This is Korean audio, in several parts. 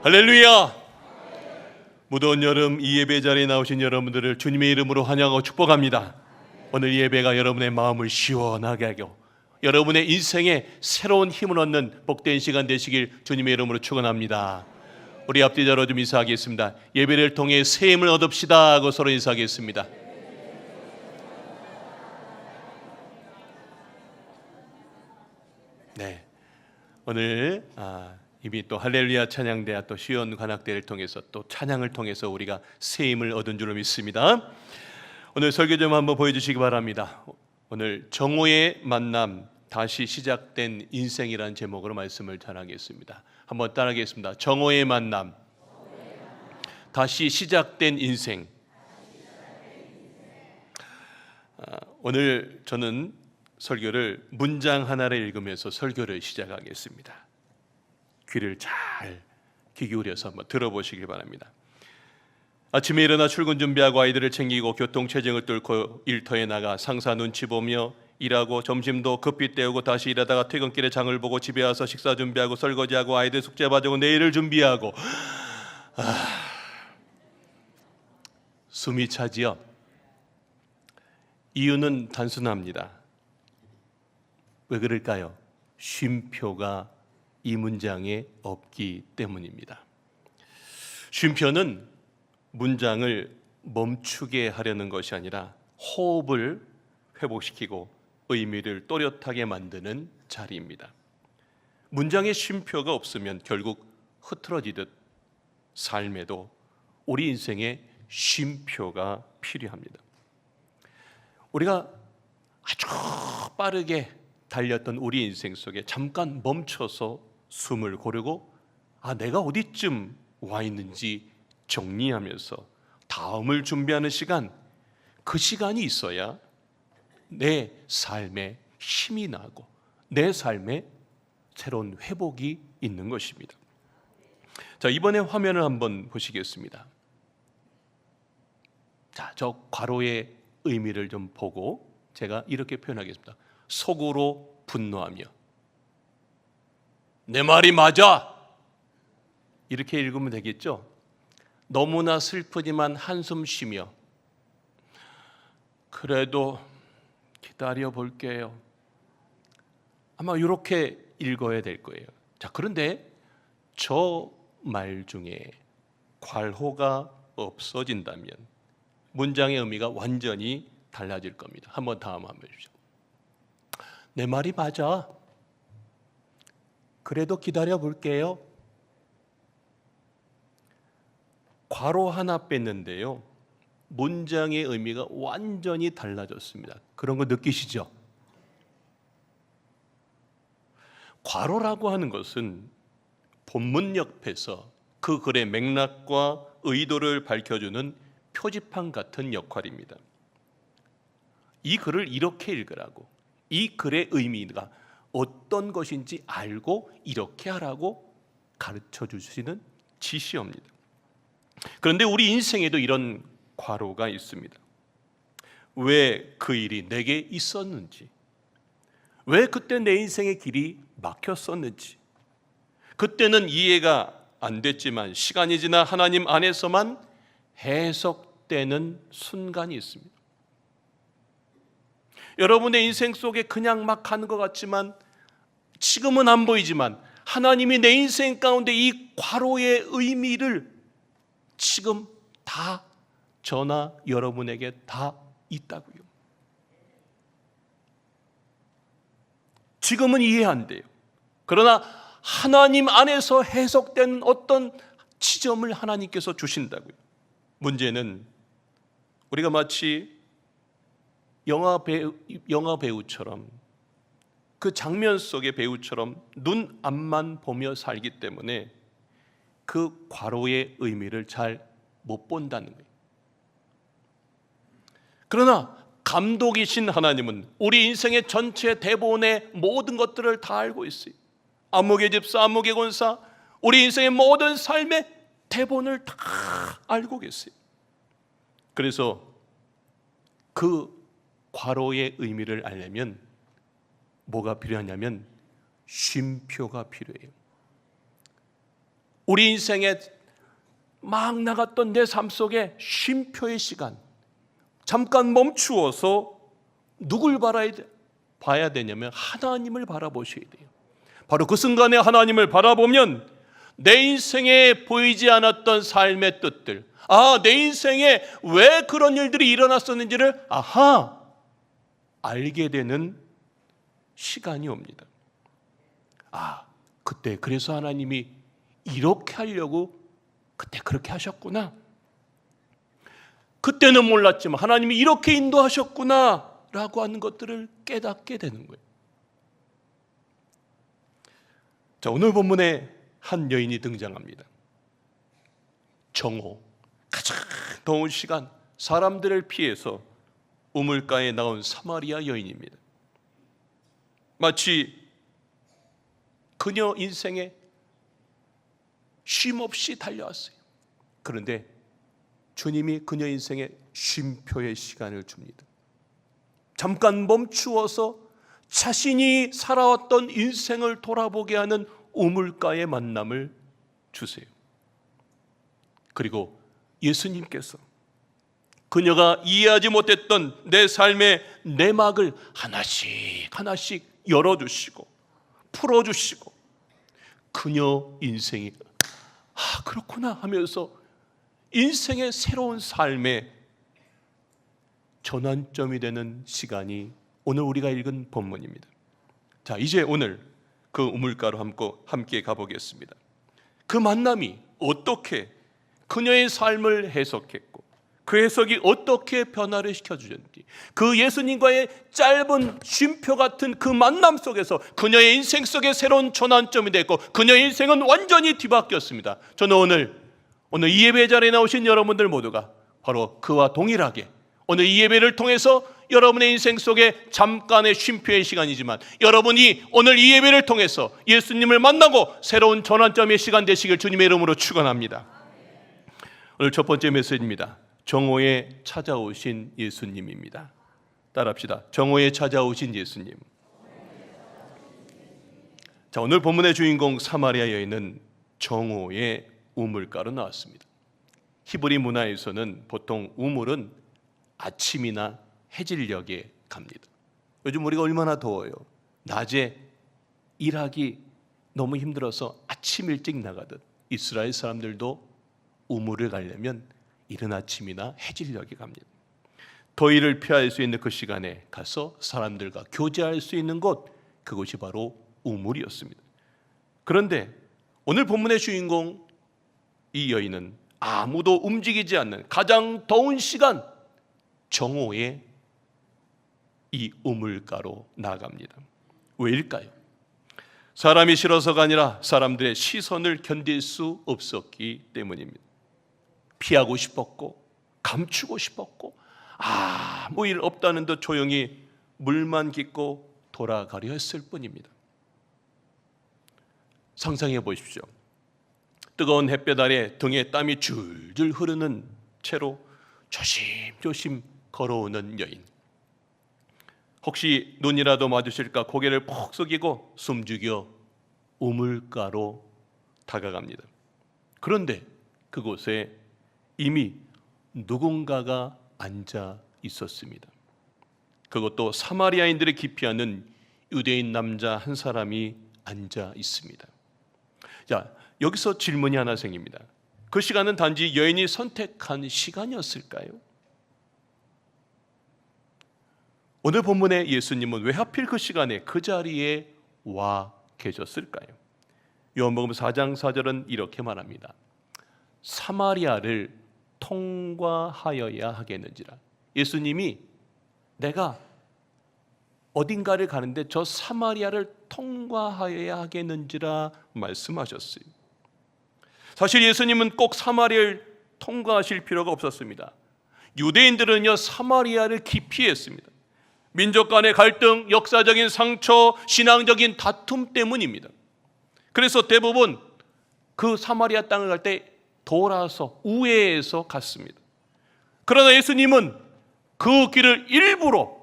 할렐루야! 무더운 여름 이 예배 자리에 나오신 여러분들을 주님의 이름으로 환영하고 축복합니다. 오늘 예배가 여러분의 마음을 시원하게 하고 여러분의 인생에 새로운 힘을 얻는 복된 시간 되시길 주님의 이름으로 축원합니다. 우리 앞뒤자로 좀 인사하겠습니다. 예배를 통해 새 힘을 얻읍시다 하고 서로 인사하겠습니다. 네, 오늘 이미 또 할렐루야 찬양대와 또 시온 관악대를 통해서 또 찬양을 통해서 우리가 새 힘을 얻은 줄로 믿습니다. 오늘 설교 좀 한번 보여주시기 바랍니다. 오늘 정오의 만남, 다시 시작된 인생이라는 제목으로 말씀을 전하겠습니다. 한번 따라하겠습니다. 정오의 만남, 다시 시작된 인생. 오늘 저는 설교를 문장 하나를 읽으면서 설교를 시작하겠습니다. 귀를 잘 귀 기울여서 한번 들어보시길 바랍니다. 아침에 일어나 출근 준비하고 아이들을 챙기고 교통체증을 뚫고 일터에 나가 상사 눈치 보며 일하고 점심도 급히 때우고 다시 일하다가 퇴근길에 장을 보고 집에 와서 식사 준비하고 설거지하고 아이들 숙제 봐주고 내일을 준비하고 숨이 차지요. 이유는 단순합니다. 왜 그럴까요? 쉼표가 이 문장에 없기 때문입니다. 쉼표는 문장을 멈추게 하려는 것이 아니라 호흡을 회복시키고 의미를 또렷하게 만드는 자리입니다. 문장에 쉼표가 없으면 결국 흐트러지듯 삶에도 우리 인생에 쉼표가 필요합니다. 우리가 아주 빠르게 달렸던 우리 인생 속에 잠깐 멈춰서 숨을 고르고 내가 어디쯤 와 있는지 정리하면서 다음을 준비하는 시간, 그 시간이 있어야 내 삶에 힘이 나고 내 삶에 새로운 회복이 있는 것입니다. 자, 이번에 화면을 한번 보시겠습니다. 자, 저 괄호의 의미를 좀 보고 제가 이렇게 표현하겠습니다. 속으로 분노하며 내 말이 맞아! 이렇게 읽으면 되겠죠? 너무나 슬프지만 한숨 쉬며 그래도 기다려 볼게요. 아마 이렇게 읽어야 될 거예요. 자, 그런데 저 말 중에 괄호가 없어진다면 문장의 의미가 완전히 달라질 겁니다. 한번 다음 한번 해주십시오. 내 말이 맞아. 그래도 기다려 볼게요. 괄호 하나 뺐는데요, 문장의 의미가 완전히 달라졌습니다. 그런 거 느끼시죠? 괄호라고 하는 것은 본문 옆에서 그 글의 맥락과 의도를 밝혀주는 표지판 같은 역할입니다. 이 글을 이렇게 읽으라고, 이 글의 의미가 어떤 것인지 알고 이렇게 하라고 가르쳐 주시는 지시어입니다. 그런데 우리 인생에도 이런 괄호가 있습니다. 왜 그 일이 내게 있었는지, 왜 그때 내 인생의 길이 막혔었는지, 그때는 이해가 안 됐지만 시간이 지나 하나님 안에서만 해석되는 순간이 있습니다. 여러분의 인생 속에 그냥 막 가는 것 같지만 지금은 안 보이지만 하나님이 내 인생 가운데 이 괄호의 의미를 지금 다 저나 여러분에게 다 있다고요. 지금은 이해 안 돼요. 그러나 하나님 안에서 해석된 어떤 지점을 하나님께서 주신다고요. 문제는 우리가 마치 영화 배우처럼, 그 장면 속의 배우처럼 눈 앞만 보며 살기 때문에 그 괄호의 의미를 잘 못 본다는 거예요. 그러나 감독이신 하나님은 우리 인생의 전체 대본의 모든 것들을 다 알고 있어요. 안목의 집사, 안목의 권사, 우리 인생의 모든 삶의 대본을 다 알고 계세요. 그래서 그 괄호의 의미를 알려면 뭐가 필요하냐면 쉼표가 필요해요. 우리 인생에 막 나갔던 내 삶 속에 쉼표의 시간, 잠깐 멈추어서 누굴 봐야 되냐면 하나님을 바라보셔야 돼요. 바로 그 순간에 하나님을 바라보면 내 인생에 보이지 않았던 삶의 뜻들, 내 인생에 왜 그런 일들이 일어났었는지를 알게 되는 시간이 옵니다. 그때 그래서 하나님이 이렇게 하려고 그때 그렇게 하셨구나. 그때는 몰랐지만 하나님이 이렇게 인도하셨구나 라고 하는 것들을 깨닫게 되는 거예요. 자, 오늘 본문에 한 여인이 등장합니다. 정오, 가장 더운 시간, 사람들을 피해서 우물가에 나온 사마리아 여인입니다. 마치 그녀 인생에 쉼 없이 달려왔어요. 그런데 주님이 그녀 인생에 쉼표의 시간을 줍니다. 잠깐 멈추어서 자신이 살아왔던 인생을 돌아보게 하는 우물가의 만남을 주세요. 그리고 예수님께서 그녀가 이해하지 못했던 내 삶의 내막을 하나씩 하나씩 열어주시고 풀어주시고 그녀 인생이 그렇구나 하면서 인생의 새로운 삶의 전환점이 되는 시간이 오늘 우리가 읽은 본문입니다. 자, 이제 오늘 그 우물가로 함께 가보겠습니다. 그 만남이 어떻게 그녀의 삶을 해석했고 그 해석이 어떻게 변화를 시켜주셨는지, 그 예수님과의 짧은 쉼표 같은 그 만남 속에서 그녀의 인생 속에 새로운 전환점이 됐고 그녀의 인생은 완전히 뒤바뀌었습니다. 저는 오늘 이 예배 자리에 나오신 여러분들 모두가 바로 그와 동일하게 오늘 이 예배를 통해서 여러분의 인생 속에 잠깐의 쉼표의 시간이지만 여러분이 오늘 이 예배를 통해서 예수님을 만나고 새로운 전환점의 시간 되시길 주님의 이름으로 축원합니다. 오늘 첫 번째 메시지입니다. 정오에 찾아오신 예수님입니다. 따라합시다. 정오에 찾아오신 예수님. 자, 오늘 본문의 주인공 사마리아 여인은 정오의 우물가로 나왔습니다. 히브리 문화에서는 보통 우물은 아침이나 해질녘에 갑니다. 요즘 우리가 얼마나 더워요. 낮에 일하기 너무 힘들어서 아침 일찍 나가듯 이스라엘 사람들도 우물을 가려면 이른 아침이나 해질녘에 갑니다. 더위를 피할 수 있는 그 시간에 가서 사람들과 교제할 수 있는 곳, 그곳이 바로 우물이었습니다. 그런데 오늘 본문의 주인공 이 여인은 아무도 움직이지 않는 가장 더운 시간, 정오에 이 우물가로 나아갑니다. 왜일까요? 사람이 싫어서가 아니라 사람들의 시선을 견딜 수 없었기 때문입니다. 피하고 싶었고 감추고 싶었고 아무 일 없다는 듯 조용히 물만 깃고 돌아가려 했을 뿐입니다. 상상해 보십시오. 뜨거운 햇볕 아래 등에 땀이 줄줄 흐르는 채로 조심조심 걸어오는 여인. 혹시 눈이라도 마주칠까 고개를 푹 숙이고 숨죽여 우물가로 다가갑니다. 그런데 그곳에 이미 누군가가 앉아 있었습니다. 그것도 사마리아인들이 기피하는 유대인 남자 한 사람이 앉아 있습니다. 자, 여기서 질문이 하나 생깁니다. 그 시간은 단지 여인이 선택한 시간이었을까요? 오늘 본문의 예수님은 왜 하필 그 시간에 그 자리에 와 계셨을까요? 요한복음 4장 4절은 이렇게 말합니다. 사마리아를 통과하여야 하겠는지라. 예수님이 내가 어딘가를 가는데 저 사마리아를 통과하여야 하겠는지라 말씀하셨어요. 사실 예수님은 꼭 사마리아를 통과하실 필요가 없었습니다. 유대인들은요 사마리아를 기피했습니다. 민족 간의 갈등, 역사적인 상처, 신앙적인 다툼 때문입니다. 그래서 대부분 그 사마리아 땅을 갈 때 돌아서 우회해서 갔습니다. 그러나 예수님은 그 길을 일부러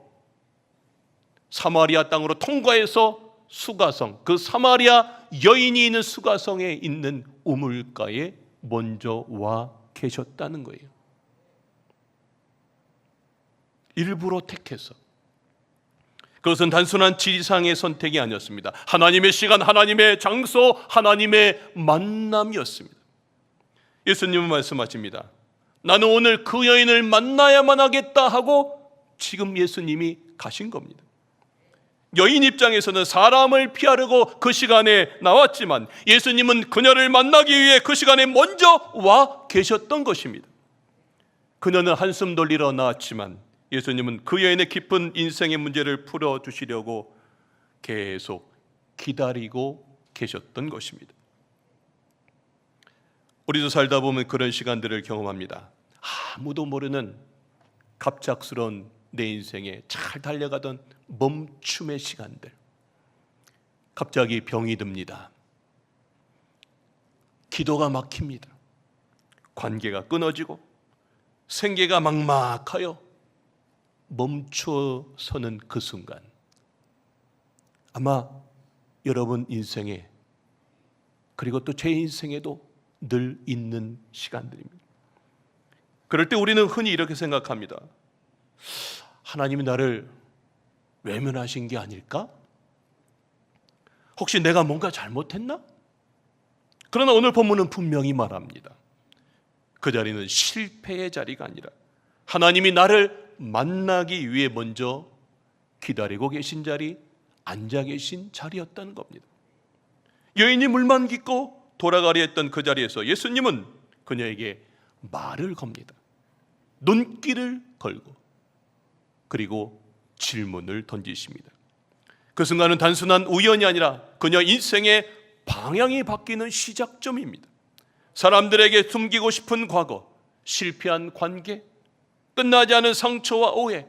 사마리아 땅으로 통과해서 수가성, 그 사마리아 여인이 있는 수가성에 있는 우물가에 먼저 와 계셨다는 거예요. 일부러 택해서. 그것은 단순한 지리상의 선택이 아니었습니다. 하나님의 시간, 하나님의 장소, 하나님의 만남이었습니다. 예수님은 말씀하십니다. 나는 오늘 그 여인을 만나야만 하겠다 하고 지금 예수님이 가신 겁니다. 여인 입장에서는 사람을 피하려고 그 시간에 나왔지만 예수님은 그녀를 만나기 위해 그 시간에 먼저 와 계셨던 것입니다. 그녀는 한숨 돌리러 나왔지만 예수님은 그 여인의 깊은 인생의 문제를 풀어주시려고 계속 기다리고 계셨던 것입니다. 우리도 살다 보면 그런 시간들을 경험합니다. 아무도 모르는 갑작스러운 내 인생에 잘 달려가던 멈춤의 시간들. 갑자기 병이 듭니다. 기도가 막힙니다. 관계가 끊어지고 생계가 막막하여 멈춰서는 그 순간, 아마 여러분 인생에, 그리고 또 제 인생에도 늘 있는 시간들입니다. 그럴 때 우리는 흔히 이렇게 생각합니다. 하나님이 나를 외면하신 게 아닐까? 혹시 내가 뭔가 잘못했나? 그러나 오늘 본문은 분명히 말합니다. 그 자리는 실패의 자리가 아니라 하나님이 나를 만나기 위해 먼저 기다리고 계신 자리, 앉아 계신 자리였다는 겁니다. 여인이 물만 깃고 돌아가려 했던 그 자리에서 예수님은 그녀에게 말을 겁니다. 눈길을 걸고 그리고 질문을 던지십니다. 그 순간은 단순한 우연이 아니라 그녀 인생의 방향이 바뀌는 시작점입니다. 사람들에게 숨기고 싶은 과거, 실패한 관계, 끝나지 않은 상처와 오해,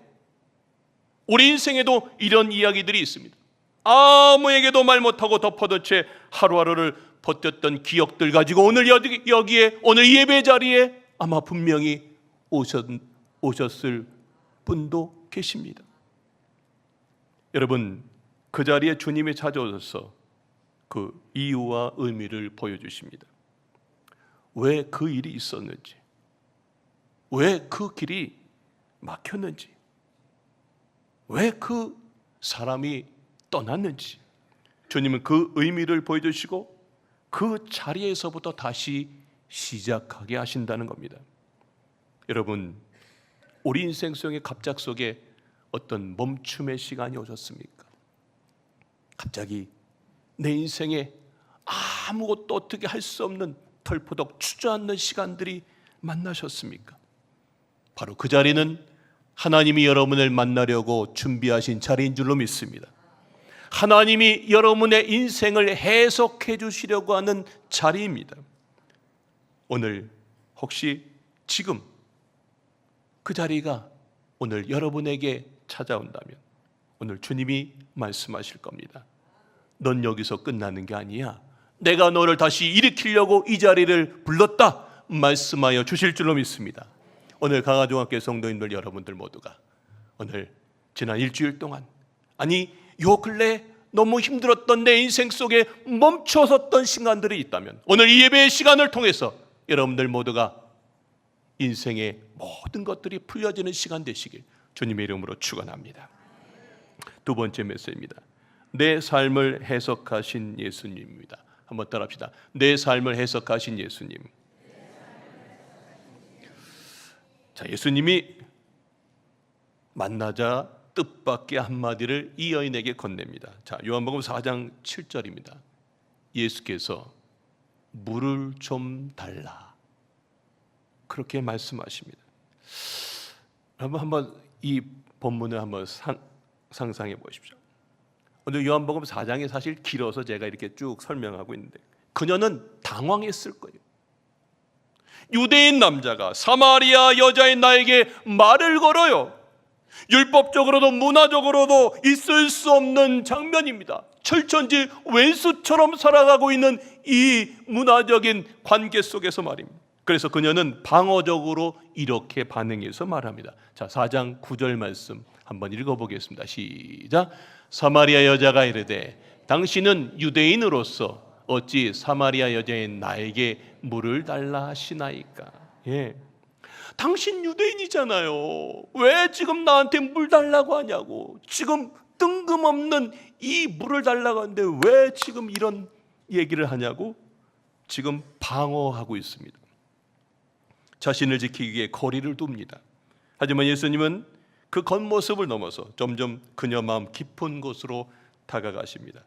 우리 인생에도 이런 이야기들이 있습니다. 아무에게도 말 못하고 덮어둔 채 하루하루를 버텼던 기억들 가지고 오늘 여기에 오늘 예배 자리에 아마 분명히 오셨을 분도 계십니다. 여러분, 그 자리에 주님이 찾아오셔서 그 이유와 의미를 보여주십니다. 왜 그 일이 있었는지, 왜 그 길이 막혔는지, 왜 그 사람이 떠났는지 주님은 그 의미를 보여주시고 그 자리에서부터 다시 시작하게 하신다는 겁니다. 여러분, 우리 인생 속의 갑작 속에 어떤 멈춤의 시간이 오셨습니까? 갑자기 내 인생에 아무것도 어떻게 할 수 없는 털포덕 주저앉는 시간들이 만나셨습니까? 바로 그 자리는 하나님이 여러분을 만나려고 준비하신 자리인 줄로 믿습니다. 하나님이 여러분의 인생을 해석해 주시려고 하는 자리입니다. 오늘 혹시 지금 그 자리가 오늘 여러분에게 찾아온다면 오늘 주님이 말씀하실 겁니다. 넌 여기서 끝나는 게 아니야. 내가 너를 다시 일으키려고 이 자리를 불렀다 말씀하여 주실 줄로 믿습니다. 오늘 강화중학교 성도님들 여러분들 모두가 오늘 지난 일주일 동안, 아니 요 근래 너무 힘들었던 내 인생 속에 멈춰섰던 시간들이 있다면 오늘 이 예배의 시간을 통해서 여러분들 모두가 인생의 모든 것들이 풀려지는 시간 되시길 주님의 이름으로 축원합니다. 두 번째 메시지입니다. 내 삶을 해석하신 예수님입니다. 한번 따라합시다. 내 삶을 해석하신 예수님. 자, 예수님이 만나자 뜻밖의 한마디를 이 여인에게 건넵니다. 자, 요한복음 4장 7절입니다. 예수께서 물을 좀 달라 그렇게 말씀하십니다. 한번 이 본문을 한번 상상해 보십시오. 오늘 요한복음 4장이 사실 길어서 제가 이렇게 쭉 설명하고 있는데 그녀는 당황했을 거예요. 유대인 남자가 사마리아 여자인 나에게 말을 걸어요. 율법적으로도 문화적으로도 있을 수 없는 장면입니다. 철천지 왼수처럼 살아가고 있는 이 문화적인 관계 속에서 말입니다. 그래서 그녀는 방어적으로 이렇게 반응해서 말합니다. 자, 4장 9절 말씀 한번 읽어보겠습니다. 시작. 사마리아 여자가 이르되 당신은 유대인으로서 어찌 사마리아 여자인 나에게 물을 달라 하시나이까? 예. 당신 유대인이잖아요. 왜 지금 나한테 물 달라고 하냐고. 지금 뜬금없는 이 물을 달라고 하는데 왜 지금 이런 얘기를 하냐고 지금 방어하고 있습니다. 자신을 지키기 위해 거리를 둡니다. 하지만 예수님은 그 겉모습을 넘어서 점점 그녀 마음 깊은 곳으로 다가가십니다.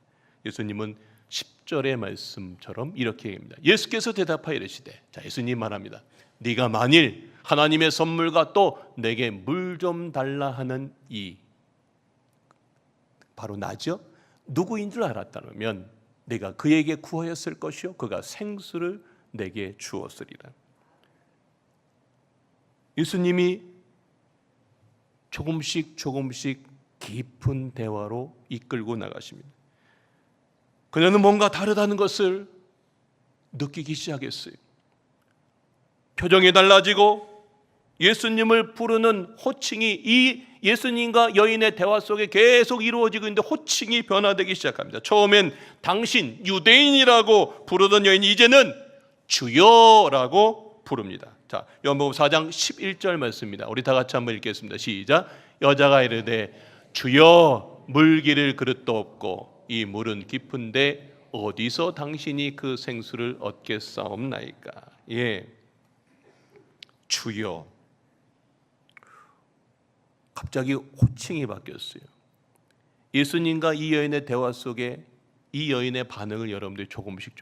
예수님은 10절의 말씀처럼 이렇게 얘기합니다. 예수께서 대답하여 이르시되, 자, 예수님 말합니다. 네가 만일 하나님의 선물과 또 내게 물 좀 달라 하는 이 바로 나죠? 누구인 줄 알았다면 내가 그에게 구하였을 것이요 그가 생수를 내게 주었으리라. 예수님이 조금씩 깊은 대화로 이끌고 나가십니다. 그녀는 뭔가 다르다는 것을 느끼기 시작했어요. 표정이 달라지고 예수님을 부르는 호칭이 이 예수님과 여인의 대화 속에 계속 이루어지고 있는데 호칭이 변화되기 시작합니다. 처음엔 당신 유대인이라고 부르던 여인이 이제는 주여라고 부릅니다. 자, 요한복음 4장 11절 말씀입니다. 우리 다 같이 한번 읽겠습니다. 시작. 여자가 이르되 주여 물 기를 그릇도 없고 이 물은 깊은데 어디서 당신이 그 생수를 얻겠사옵나이까? 예, 주여. 갑자기 호칭이 바뀌었어요. 예수님과 이 여인의 대화 속에 이 여인의 반응을 여러분들이 조금씩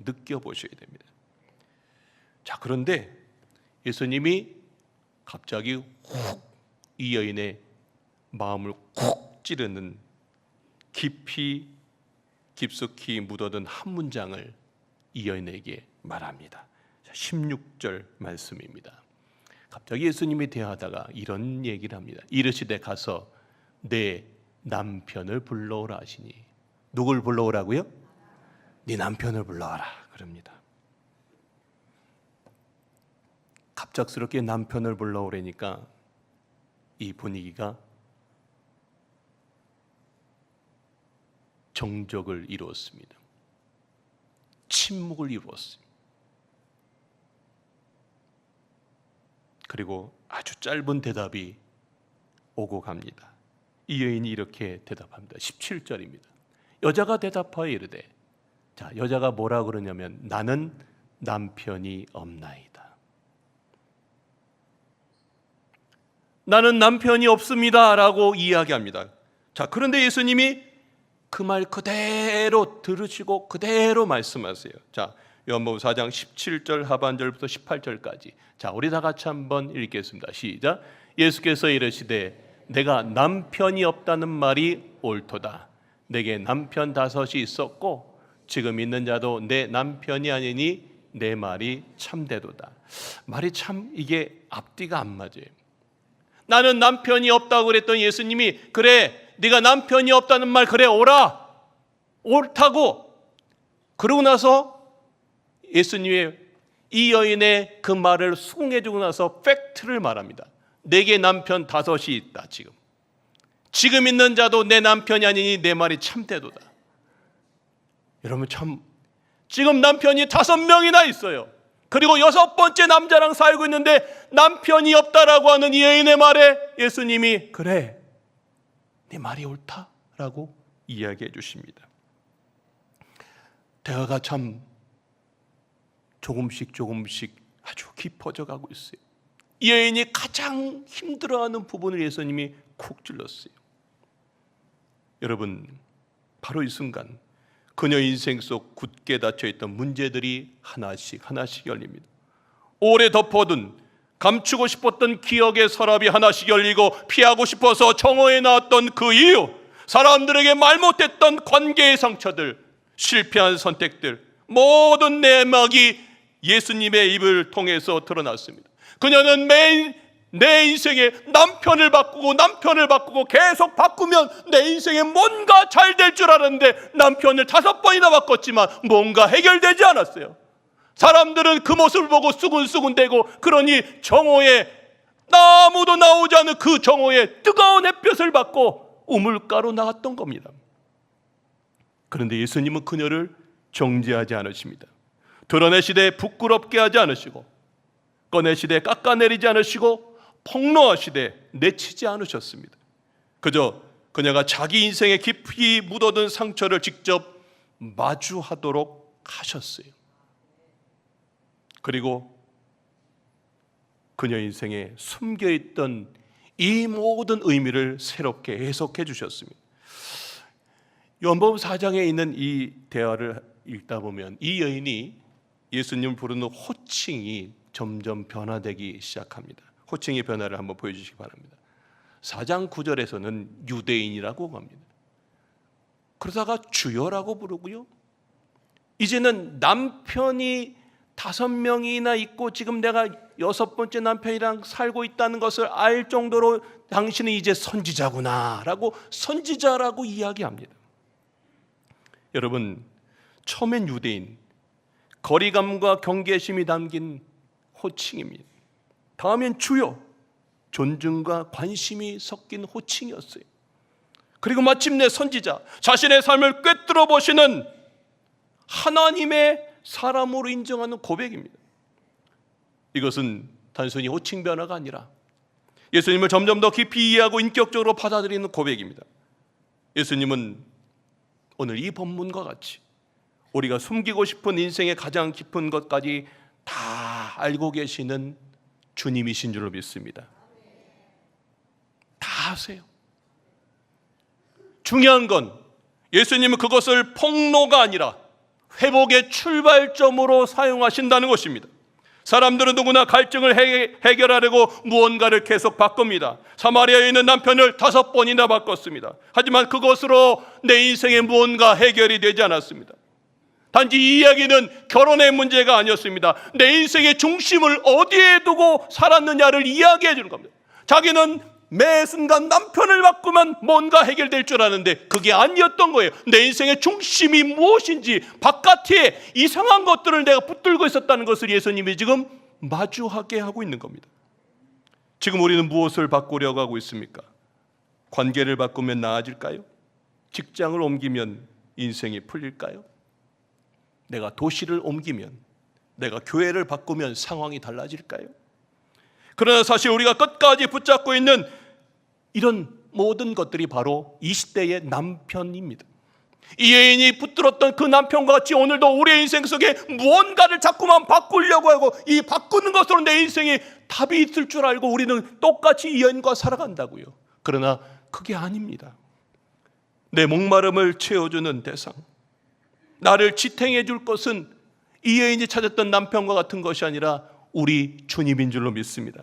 느껴보셔야 됩니다. 자, 그런데 예수님이 갑자기 훅 이 여인의 마음을 쿡 찌르는 깊숙이 묻어든 한 문장을 이 여인에게 말합니다. 16절 말씀입니다. 갑자기 예수님이 대하다가 이런 얘기를 합니다. 이르시되 가서 내 남편을 불러오라 하시니. 누굴 불러오라고요? 네 남편을 불러와라 그럽니다. 갑작스럽게 남편을 불러오라니까 이 분위기가 정적을 이루었습니다. 침묵을 이루었습니다. 그리고 아주 짧은 대답이 오고 갑니다. 이 여인이 이렇게 대답합니다. 17절입니다. 여자가 대답하여 이르되, 자, 여자가 뭐라 그러냐면 나는 남편이 없나이다. 나는 남편이 없습니다 라고 이야기합니다. 자, 그런데 예수님이 그 말 그대로 들으시고 그대로 말씀하세요. 자, 요한복음 4장 17절 하반절부터 18절까지. 자, 우리 다 같이 한번 읽겠습니다. 시작. 예수께서 이르시되 내가 남편이 없다는 말이 옳도다. 내게 남편 5이 있었고 지금 있는 자도 내 남편이 아니니 내 말이 참되도다. 말이 참 이게 앞뒤가 안 맞아요. 나는 남편이 없다고 그랬더니 예수님이 그래 네가 남편이 없다는 말 그래 오라 옳다고. 그러고 나서 예수님의 이 여인의 그 말을 수긍해주고 나서 팩트를 말합니다. 내게 남편 5이 있다. 지금 있는 자도 내 남편이 아니니 내 말이 참되도다. 여러분, 참 지금 남편이 5명이나 있어요. 그리고 6번째 남자랑 살고 있는데 남편이 없다라고 하는 이 여인의 말에 예수님이 그래 네 말이 옳다라고 이야기해 주십니다. 대화가 참 조금씩 아주 깊어져 가고 있어요. 이 여인이 가장 힘들어하는 부분을 예수님이 콕 찔렀어요. 여러분, 바로 이 순간 그녀 인생 속 굳게 닫혀있던 문제들이 하나씩 열립니다. 오래 덮어둔 감추고 싶었던 기억의 서랍이 하나씩 열리고 피하고 싶어서 정오에 나왔던 그 이유, 사람들에게 말 못했던 관계의 상처들, 실패한 선택들, 모든 내막이 예수님의 입을 통해서 드러났습니다. 그녀는 매일 내 인생에 남편을 바꾸고 계속 바꾸면 내 인생에 뭔가 잘 될 줄 알았는데 남편을 5번이나 바꿨지만 뭔가 해결되지 않았어요. 사람들은 그 모습을 보고 수군수군대고, 그러니 정오에 아무도 나오지 않은 그 정오에 뜨거운 햇볕을 받고 우물가로 나왔던 겁니다. 그런데 예수님은 그녀를 정죄하지 않으십니다. 드러내시되 부끄럽게 하지 않으시고, 꺼내시되 깎아내리지 않으시고, 폭로하시되 내치지 않으셨습니다. 그저 그녀가 자기 인생에 깊이 묻어둔 상처를 직접 마주하도록 하셨어요. 그리고 그녀 인생에 숨겨있던 이 모든 의미를 새롭게 해석해 주셨습니다. 요한복음 4장에 있는 이 대화를 읽다 보면 이 여인이 예수님을 부르는 호칭이 점점 변화되기 시작합니다. 호칭의 변화를 한번 보여주시기 바랍니다. 4장 9절에서는 유대인이라고 합니다. 그러다가 주여라고 부르고요, 이제는 남편이 5명이나 있고 지금 내가 6번째 남편이랑 살고 있다는 것을 알 정도로 당신은 이제 선지자구나 라고 선지자라고 이야기합니다. 여러분, 처음엔 유대인, 거리감과 경계심이 담긴 호칭입니다. 다음엔 주여, 존중과 관심이 섞인 호칭이었어요. 그리고 마침내 선지자, 자신의 삶을 꿰뚫어 보시는 하나님의 사람으로 인정하는 고백입니다. 이것은 단순히 호칭 변화가 아니라 예수님을 점점 더 깊이 이해하고 인격적으로 받아들이는 고백입니다. 예수님은 오늘 이 본문과 같이 우리가 숨기고 싶은 인생의 가장 깊은 것까지 다 알고 계시는 주님이신 줄로 믿습니다. 다 아세요. 중요한 건 예수님은 그것을 폭로가 아니라 회복의 출발점으로 사용하신다는 것입니다. 사람들은 누구나 갈증을 해결하려고 무언가를 계속 바꿉니다. 사마리아에 있는 남편을 5번이나 바꿨습니다. 하지만 그것으로 내 인생에 무언가 해결이 되지 않았습니다. 단지 이 이야기는 결혼의 문제가 아니었습니다. 내 인생의 중심을 어디에 두고 살았느냐를 이야기해 주는 겁니다. 자기는 매 순간 남편을 바꾸면 뭔가 해결될 줄 아는데 그게 아니었던 거예요. 내 인생의 중심이 무엇인지, 바깥에 이상한 것들을 내가 붙들고 있었다는 것을 예수님이 지금 마주하게 하고 있는 겁니다. 지금 우리는 무엇을 바꾸려고 하고 있습니까? 관계를 바꾸면 나아질까요? 직장을 옮기면 인생이 풀릴까요? 내가 도시를 옮기면, 내가 교회를 바꾸면 상황이 달라질까요? 그러나 사실 우리가 끝까지 붙잡고 있는 이런 모든 것들이 바로 20대의 남편입니다. 이 여인이 붙들었던 그 남편과 같이 오늘도 우리의 인생 속에 무언가를 자꾸만 바꾸려고 하고, 이 바꾸는 것으로 내 인생에 답이 있을 줄 알고 우리는 똑같이 이 여인과 살아간다고요. 그러나 그게 아닙니다. 내 목마름을 채워주는 대상, 나를 지탱해 줄 것은 이 여인이 찾았던 남편과 같은 것이 아니라 우리 주님인 줄로 믿습니다.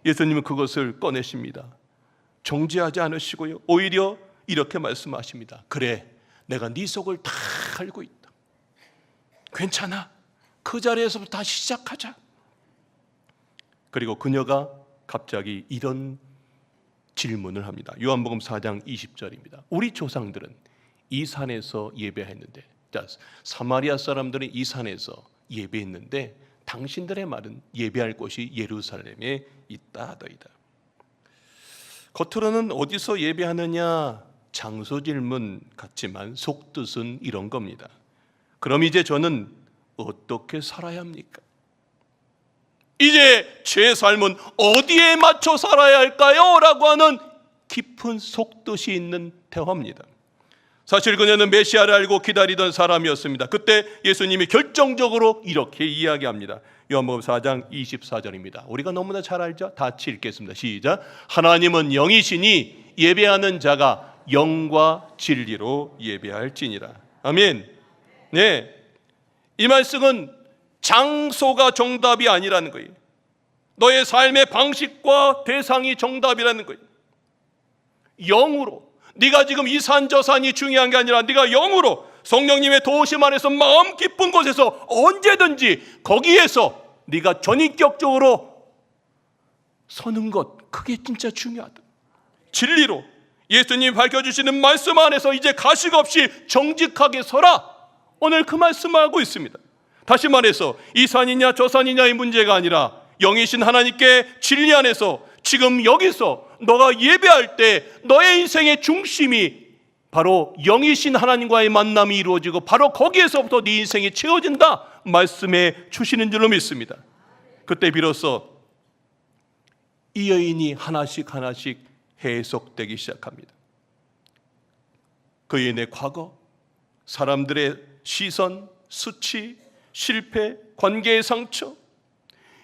예수님은 그것을 꺼내십니다. 정죄하지 않으시고요, 오히려 이렇게 말씀하십니다. 그래, 내가 네 속을 다 알고 있다. 괜찮아, 그 자리에서부터 다시 시작하자. 그리고 그녀가 갑자기 이런 질문을 합니다. 요한복음 4장 20절입니다. 우리 조상들은 이 산에서 예배했는데, 자, 사마리아 사람들은 이 산에서 예배했는데 당신들의 말은 예배할 곳이 예루살렘에 있다더이다. 겉으로는 어디서 예배하느냐 장소 질문 같지만 속뜻은 이런 겁니다. 그럼 이제 저는 어떻게 살아야 합니까? 이제 제 삶은 어디에 맞춰 살아야 할까요? 라고 하는 깊은 속뜻이 있는 대화입니다. 사실 그녀는 메시아를 알고 기다리던 사람이었습니다. 그때 예수님이 결정적으로 이렇게 이야기합니다. 요한복음 4장 24절입니다. 우리가 너무나 잘 알죠? 다 같이 읽겠습니다. 시작. 하나님은 영이시니 예배하는 자가 영과 진리로 예배할지니라. 아멘. 네, 이 말씀은 장소가 정답이 아니라는 거예요. 너의 삶의 방식과 대상이 정답이라는 거예요. 영으로, 네가 지금 이 산 저 산이 중요한 게 아니라 네가 영으로 성령님의 도우심 안에서 마음 깊은 곳에서 언제든지 거기에서 네가 전인격적으로 서는 것, 그게 진짜 중요하다. 진리로 예수님이 밝혀주시는 말씀 안에서 이제 가식 없이 정직하게 서라. 오늘 그 말씀을 하고 있습니다. 다시 말해서 이 산이냐 저 산이냐의 문제가 아니라 영이신 하나님께 진리 안에서 지금 여기서 너가 예배할 때 너의 인생의 중심이 바로 영이신 하나님과의 만남이 이루어지고 바로 거기에서부터 네 인생이 채워진다 말씀해 주시는 줄로 믿습니다. 그때 비로소 이 여인이 하나씩 하나씩 해석되기 시작합니다. 그 여인의 과거, 사람들의 시선, 수치, 실패, 관계의 상처,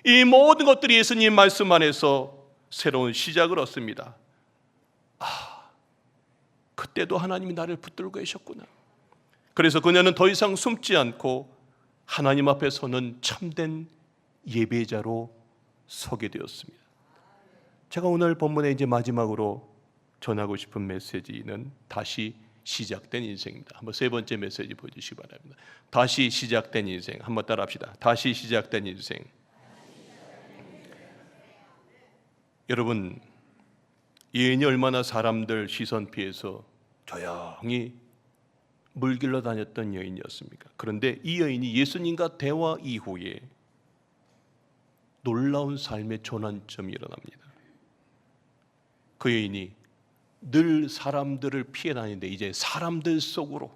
이 모든 것들이 예수님 말씀 안에서 새로운 시작을 얻습니다. 그때도 하나님이 나를 붙들고 계셨구나. 그래서 그녀는 더 이상 숨지 않고 하나님 앞에 서는 참된 예배자로 서게 되었습니다. 제가 오늘 본문에 이제 마지막으로 전하고 싶은 메시지는 다시 시작된 인생입니다. 한번 세 번째 메시지 보여주시기 바랍니다. 다시 시작된 인생. 한번 따라합시다. 다시 시작된 인생. 여러분, 이 여인이 얼마나 사람들 시선 피해서 조용히 물길로 다녔던 여인이었습니까? 그런데 이 여인이 예수님과 대화 이후에 놀라운 삶의 전환점이 일어납니다. 그 여인이 늘 사람들을 피해 다니는데 이제 사람들 속으로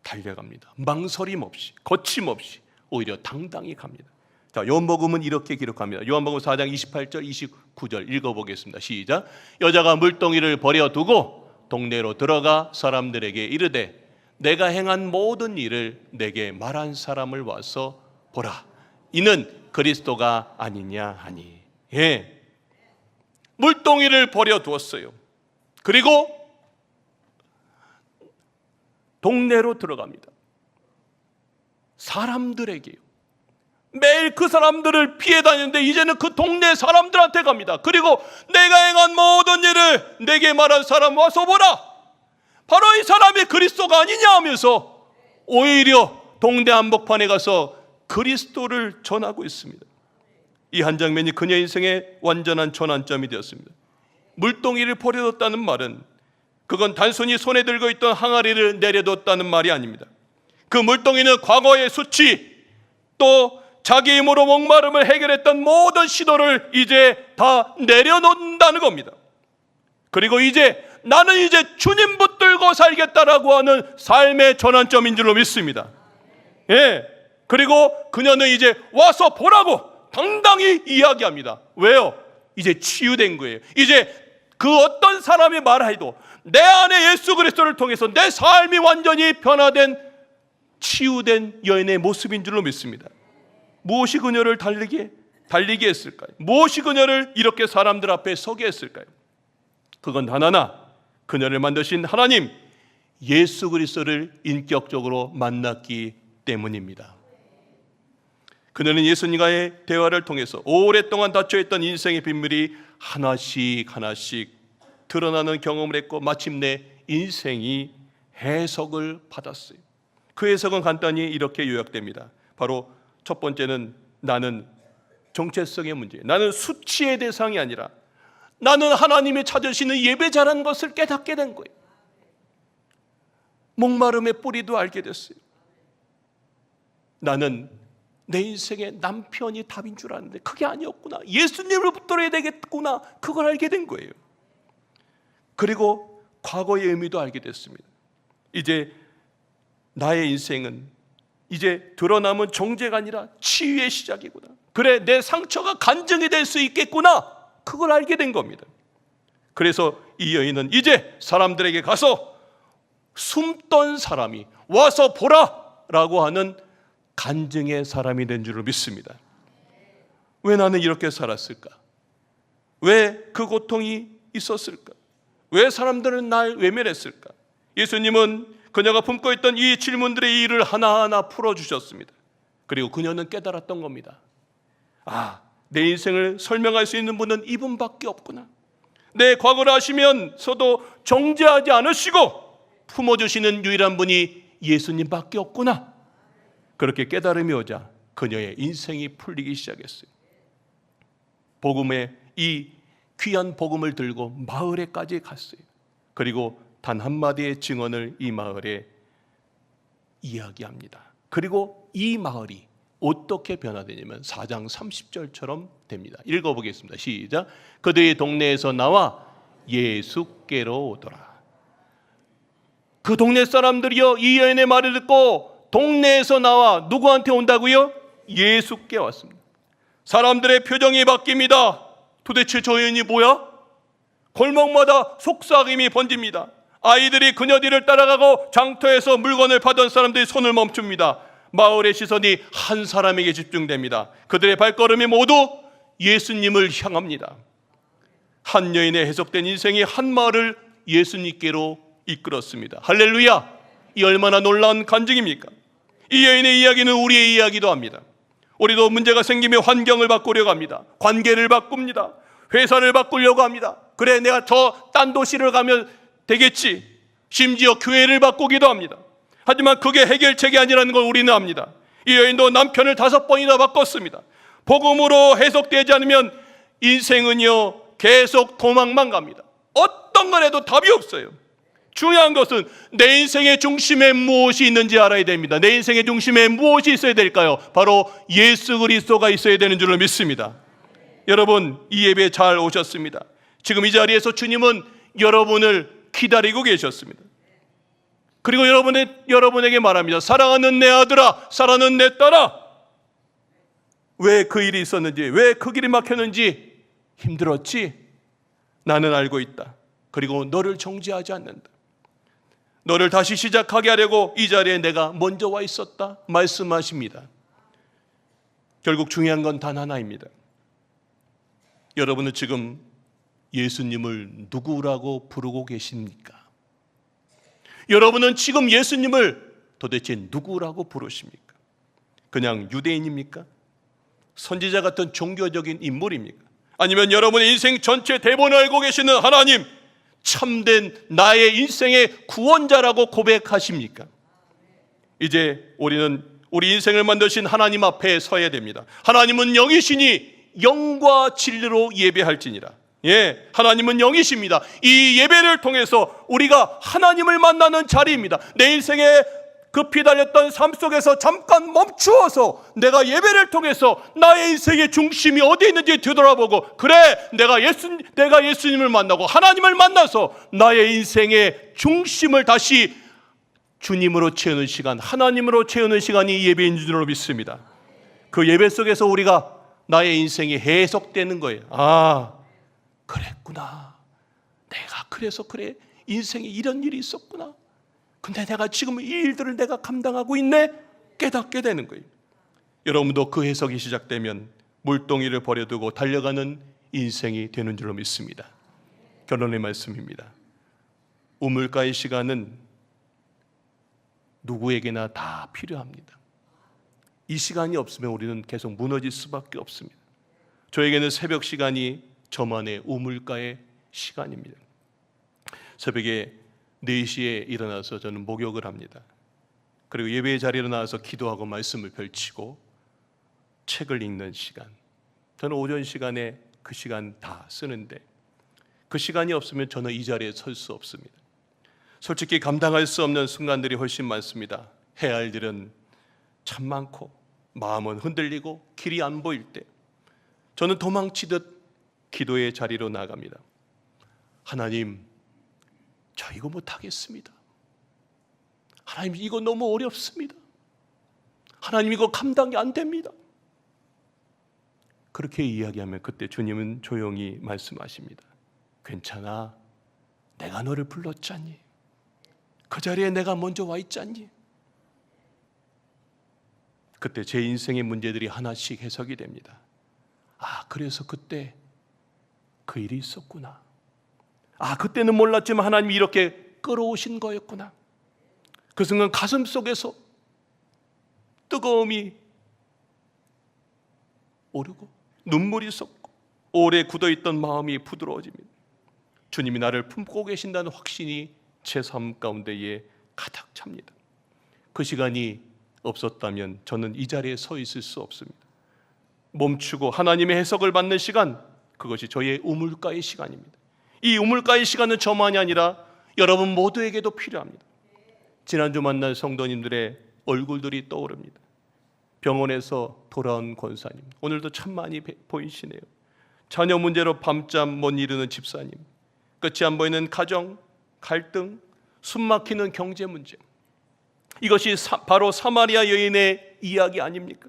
달려갑니다. 망설임 없이, 거침없이 오히려 당당히 갑니다. 자, 요한복음은 이렇게 기록합니다. 요한복음 4장 28절 29절 읽어보겠습니다. 시작. 여자가 물동이를 버려두고 동네로 들어가 사람들에게 이르되 내가 행한 모든 일을 내게 말한 사람을 와서 보라. 이는 그리스도가 아니냐 하니. 물동이를 버려두었어요. 그리고 동네로 들어갑니다. 사람들에게요. 매일 그 사람들을 피해 다니는데 이제는 그 동네 사람들한테 갑니다. 그리고 내가 행한 모든 일을 내게 말한 사람 와서 보라. 바로 이 사람이 그리스도가 아니냐 하면서 오히려 동네 한복판에 가서 그리스도를 전하고 있습니다. 이 한 장면이 그녀 인생의 완전한 전환점이 되었습니다. 물동이를 버려뒀다는 말은 그건 단순히 손에 들고 있던 항아리를 내려뒀다는 말이 아닙니다. 그 물동이는 과거의 수치, 또 자기 힘으로 목마름을 해결했던 모든 시도를 이제 다 내려놓는다는 겁니다. 그리고 이제 나는 이제 주님 붙들고 살겠다라고 하는 삶의 전환점인 줄로 믿습니다. 그리고 그녀는 이제 와서 보라고 당당히 이야기합니다. 왜요? 이제 치유된 거예요. 이제 그 어떤 사람이 말해도 내 안에 예수 그리스도를 통해서 내 삶이 완전히 변화된 치유된 여인의 모습인 줄로 믿습니다. 무엇이 그녀를 달리게 했을까요? 무엇이 그녀를 이렇게 사람들 앞에 서게 했을까요? 그건 하나나 그녀를 만드신 하나님 예수 그리스도를 인격적으로 만났기 때문입니다. 그녀는 예수님과의 대화를 통해서 오랫동안 닫혀있던 인생의 비밀이 하나씩 하나씩 드러나는 경험을 했고 마침내 인생이 해석을 받았어요. 그 해석은 간단히 이렇게 요약됩니다. 바로 첫 번째는 나는 정체성의 문제, 나는 수치의 대상이 아니라 나는 하나님이 찾으시는 예배자라는 것을 깨닫게 된 거예요. 목마름의 뿌리도 알게 됐어요. 나는 내 인생의 남편이 답인 줄 알았는데 그게 아니었구나. 예수님을 붙들어야 되겠구나. 그걸 알게 된 거예요. 그리고 과거의 의미도 알게 됐습니다. 이제 나의 인생은 이제 드러남은 정죄가 아니라 치유의 시작이구나. 그래, 내 상처가 간증이 될 수 있겠구나. 그걸 알게 된 겁니다. 그래서 이 여인은 이제 사람들에게 가서 숨던 사람이 와서 보라 라고 하는 간증의 사람이 된 줄을 믿습니다. 왜 나는 이렇게 살았을까? 왜 그 고통이 있었을까? 왜 사람들은 날 외면했을까? 예수님은 그녀가 품고 있던 이 질문들의 일을 하나하나 풀어주셨습니다. 그리고 그녀는 깨달았던 겁니다. 내 인생을 설명할 수 있는 분은 이분밖에 없구나. 내 과거를 아시면서도 정죄하지 않으시고 품어주시는 유일한 분이 예수님밖에 없구나. 그렇게 깨달음이 오자 그녀의 인생이 풀리기 시작했어요. 복음의 이 귀한 복음을 들고 마을에까지 갔어요. 그리고 단 한마디의 증언을 이 마을에 이야기합니다. 그리고 이 마을이 어떻게 변화되냐면 4장 30절처럼 됩니다. 읽어보겠습니다. 시작. 그들이 동네에서 나와 예수께로 오더라. 그 동네 사람들이요, 이 여인의 말을 듣고 동네에서 나와 누구한테 온다고요? 예수께 왔습니다. 사람들의 표정이 바뀝니다. 도대체 저 여인이 뭐야? 골목마다 속삭임이 번집니다. 아이들이 그녀 뒤를 따라가고 장터에서 물건을 파던 사람들이 손을 멈춥니다. 마을의 시선이 한 사람에게 집중됩니다. 그들의 발걸음이 모두 예수님을 향합니다. 한 여인의 해석된 인생이 한 마을을 예수님께로 이끌었습니다. 할렐루야! 이 얼마나 놀라운 간증입니까? 이 여인의 이야기는 우리의 이야기도 합니다. 우리도 문제가 생기면 환경을 바꾸려고 합니다. 관계를 바꿉니다. 회사를 바꾸려고 합니다. 그래, 내가 저 딴 도시를 가면 되겠지. 심지어 교회를 바꾸기도 합니다. 하지만 그게 해결책이 아니라는 걸 우리는 압니다. 이 여인도 남편을 5번이나 바꿨습니다. 복음으로 해석되지 않으면 인생은요, 계속 도망만 갑니다. 어떤 걸 해도 답이 없어요. 중요한 것은 내 인생의 중심에 무엇이 있는지 알아야 됩니다. 내 인생의 중심에 무엇이 있어야 될까요? 바로 예수 그리스도가 있어야 되는 줄로 믿습니다. 여러분, 이 예배 잘 오셨습니다. 지금 이 자리에서 주님은 여러분을 기다리고 계셨습니다. 그리고 여러분에게 말합니다. 사랑하는 내 아들아, 사랑하는 내 딸아, 왜 그 일이 있었는지, 왜 그 길이 막혔는지 힘들었지? 나는 알고 있다. 그리고 너를 정죄하지 않는다. 너를 다시 시작하게 하려고 이 자리에 내가 먼저 와 있었다 말씀하십니다. 결국 중요한 건 단 하나입니다. 여러분은 지금 예수님을 누구라고 부르고 계십니까? 여러분은 지금 예수님을 도대체 누구라고 부르십니까? 그냥 유대인입니까? 선지자 같은 종교적인 인물입니까? 아니면 여러분의 인생 전체 대본을 알고 계시는 하나님, 참된 나의 인생의 구원자라고 고백하십니까? 이제 우리는 우리 인생을 만드신 하나님 앞에 서야 됩니다. 하나님은 영이시니 영과 진리로 예배할지니라. 예, 하나님은 영이십니다. 이 예배를 통해서 우리가 하나님을 만나는 자리입니다. 내 인생에 급히 달렸던 삶 속에서 잠깐 멈추어서 내가 예배를 통해서 나의 인생의 중심이 어디에 있는지 되돌아보고, 그래, 내가 예수님을 만나고 하나님을 만나서 나의 인생의 중심을 다시 주님으로 채우는 시간, 하나님으로 채우는 시간이 예배인 줄로 믿습니다. 그 예배 속에서 우리가 나의 인생이 해석되는 거예요. 아, 그랬구나. 내가 그래서 그래, 인생에 이런 일이 있었구나. 근데 내가 지금 이 일들을 내가 감당하고 있네? 깨닫게 되는 거예요. 여러분도 그 해석이 시작되면 물동이를 버려두고 달려가는 인생이 되는 줄로 믿습니다. 결론의 말씀입니다. 우물가의 시간은 누구에게나 다 필요합니다. 이 시간이 없으면 우리는 계속 무너질 수밖에 없습니다. 저에게는 새벽 시간이 저만의 우물가의 시간입니다. 새벽에 4시에 일어나서 저는 목욕을 합니다. 그리고 예배의 자리로 나와서 기도하고 말씀을 펼치고 책을 읽는 시간, 저는 오전 시간에 그 시간 다 쓰는데, 그 시간이 없으면 저는 이 자리에 설 수 없습니다. 솔직히 감당할 수 없는 순간들이 훨씬 많습니다. 해야 할 일은 참 많고 마음은 흔들리고 길이 안 보일 때 저는 도망치듯 기도의 자리로 나갑니다. 하나님, 저 이거 못하겠습니다. 하나님, 이거 너무 어렵습니다. 하나님, 이거 감당이 안 됩니다. 그렇게 이야기하면 그때 주님은 조용히 말씀하십니다. 괜찮아, 내가 너를 불렀잖니. 그 자리에 내가 먼저 와 있잖니. 그때 제 인생의 문제들이 하나씩 해석이 됩니다. 아, 그래서 그때 그 일이 있었구나. 아, 그때는 몰랐지만 하나님이 이렇게 끌어오신 거였구나. 그 순간 가슴 속에서 뜨거움이 오르고 눈물이 솟고 오래 굳어있던 마음이 부드러워집니다. 주님이 나를 품고 계신다는 확신이 제 삶 가운데에 가득 찹니다. 그 시간이 없었다면 저는 이 자리에 서 있을 수 없습니다. 멈추고 하나님의 해석을 받는 시간, 그것이 저의 우물가의 시간입니다. 이 우물가의 시간은 저만이 아니라 여러분 모두에게도 필요합니다. 지난주 만난 성도님들의 얼굴들이 떠오릅니다. 병원에서 돌아온 권사님, 오늘도 참 많이 보이시네요. 자녀 문제로 밤잠 못 이루는 집사님, 끝이 안 보이는 가정, 갈등, 숨막히는 경제 문제, 이것이 바로 사마리아 여인의 이야기 아닙니까?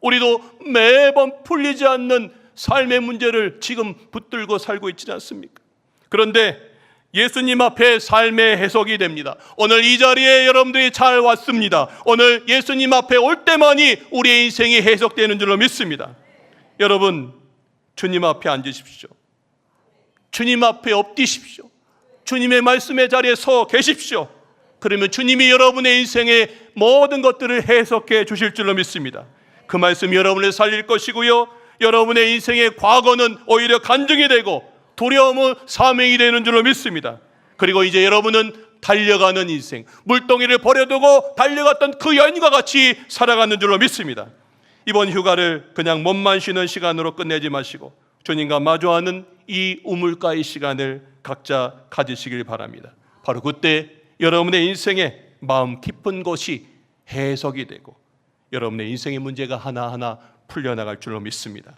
우리도 매번 풀리지 않는 삶의 문제를 지금 붙들고 살고 있지 않습니까? 그런데 예수님 앞에 삶의 해석이 됩니다. 오늘 이 자리에 여러분들이 잘 왔습니다. 오늘 예수님 앞에 올 때만이 우리의 인생이 해석되는 줄로 믿습니다. 여러분, 주님 앞에 앉으십시오. 주님 앞에 엎드십시오. 주님의 말씀의 자리에 서 계십시오. 그러면 주님이 여러분의 인생의 모든 것들을 해석해 주실 줄로 믿습니다. 그 말씀이 여러분을 살릴 것이고요, 여러분의 인생의 과거는 오히려 간증이 되고 두려움은 사명이 되는 줄로 믿습니다. 그리고 이제 여러분은 달려가는 인생, 물동이를 버려두고 달려갔던 그 여인과 같이 살아가는 줄로 믿습니다. 이번 휴가를 그냥 몸만 쉬는 시간으로 끝내지 마시고 주님과 마주하는 이 우물가의 시간을 각자 가지시길 바랍니다. 바로 그때 여러분의 인생에 마음 깊은 곳이 해석이 되고 여러분의 인생의 문제가 하나하나 풀려나갈 줄로 믿습니다.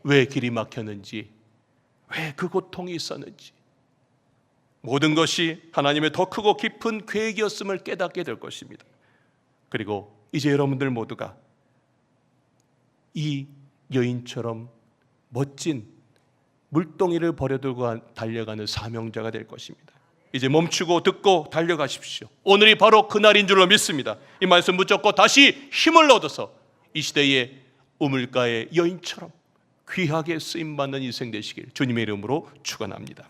왜 길이 막혔는지, 왜 그 고통이 있었는지, 모든 것이 하나님의 더 크고 깊은 계획이었음을 깨닫게 될 것입니다. 그리고 이제 여러분들 모두가 이 여인처럼 멋진 물동이를 버려두고 달려가는 사명자가 될 것입니다. 이제 멈추고 듣고 달려가십시오. 오늘이 바로 그날인 줄로 믿습니다. 이 말씀 붙잡고 다시 힘을 얻어서 이 시대의 우물가의 여인처럼 귀하게 쓰임받는 인생 되시길 주님의 이름으로 축원합니다.